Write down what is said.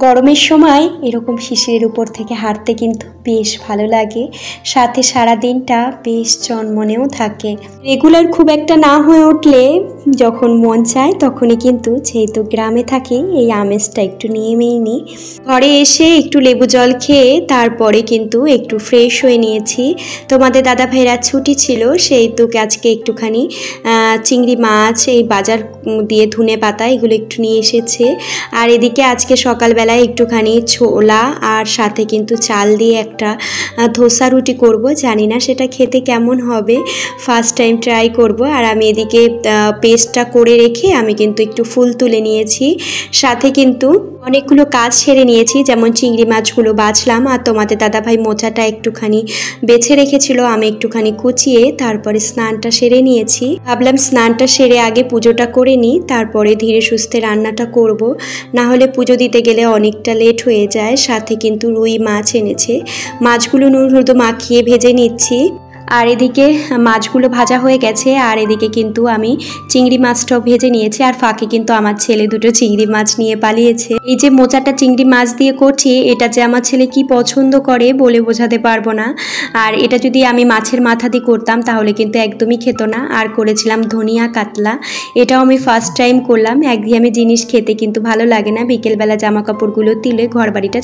গরমের সময় এরকম শিশিরের উপর থেকে হাঁটতে কিন্তু বেশ ভালো লাগে, সাথে সারা দিনটা বেশ চনমনেও থাকে। রেগুলার খুব একটা না হয়ে উঠলে যখন মন চায় তখনই কিন্তু, যেহেতু গ্রামে থাকি, এই আমেজটা একটু নিয়েই নিই। ঘরে এসে একটু লেবু জল খেয়ে তারপরে কিন্তু একটু ফ্রেশ হয়ে নিয়েছি। তোমাদের দাদা ভাইরা ছুটি ছিল, সেই তো আজকে একটুখানি চিংড়ি মাছ, এই বাজার দিয়ে ধনে পাতা এগুলো একটু নিয়ে এসেছে। আর এদিকে আজকে সকালবেলায় একটুখানি ছোলা আর সাথে কিন্তু চাল দিয়ে একটা ধোসা রুটি করব। জানি না সেটা খেতে কেমন হবে, ফার্স্ট টাইম ট্রাই করব। আর আমি এদিকে পেস্টটা করে রেখে আমি কিন্তু একটু ফুল তুলে নিয়েছি, সাথে কিন্তু অনেকগুলো কাজ সেরে নিয়েছি, যেমন চিংড়ি মাছগুলো বাছলাম আর তোমাদের দাদাভাই মোচাটা একটুখানি বেছে রেখেছিল, আমি একটুখানি কুচিয়ে তারপরে স্নানটা সেরে নিয়েছি। ভাবলাম স্নানটা সেরে আগে পুজোটা করে নিই, তারপরে ধীরে সুস্থে রান্নাটা করব, না হলে পুজো দিতে গেলে অনেকটা লেট হয়ে যায়। সাথে কিন্তু রুই মাছ এনেছে, মাছগুলো নুন হলুদ মাখিয়ে ভেজে নিচ্ছি। আর এদিকে মাছগুলো ভাজা হয়ে গেছে, আর এদিকে কিন্তু আমি চিংড়ি মাছটাও ভেজে নিয়েছি। আর ফাঁকে কিন্তু আমার ছেলে দুটো চিংড়ি মাছ নিয়ে পালিয়েছে। এই যে মোচাটা চিংড়ি মাছ দিয়ে করছি, এটা যে আমার ছেলে কি পছন্দ করে বলে বোঝাতে পারবো না। আর এটা যদি আমি মাছের মাথা দিয়ে করতাম তাহলে কিন্তু একদমই খেত না। আর করেছিলাম ধনিয়া কাতলা, এটাও আমি ফার্স্ট টাইম করলাম। একঘেয়েমি জিনিস খেতে কিন্তু ভালো লাগে না। বিকেলবেলা জামা কাপড়গুলো তুলে ঘর বাড়িটা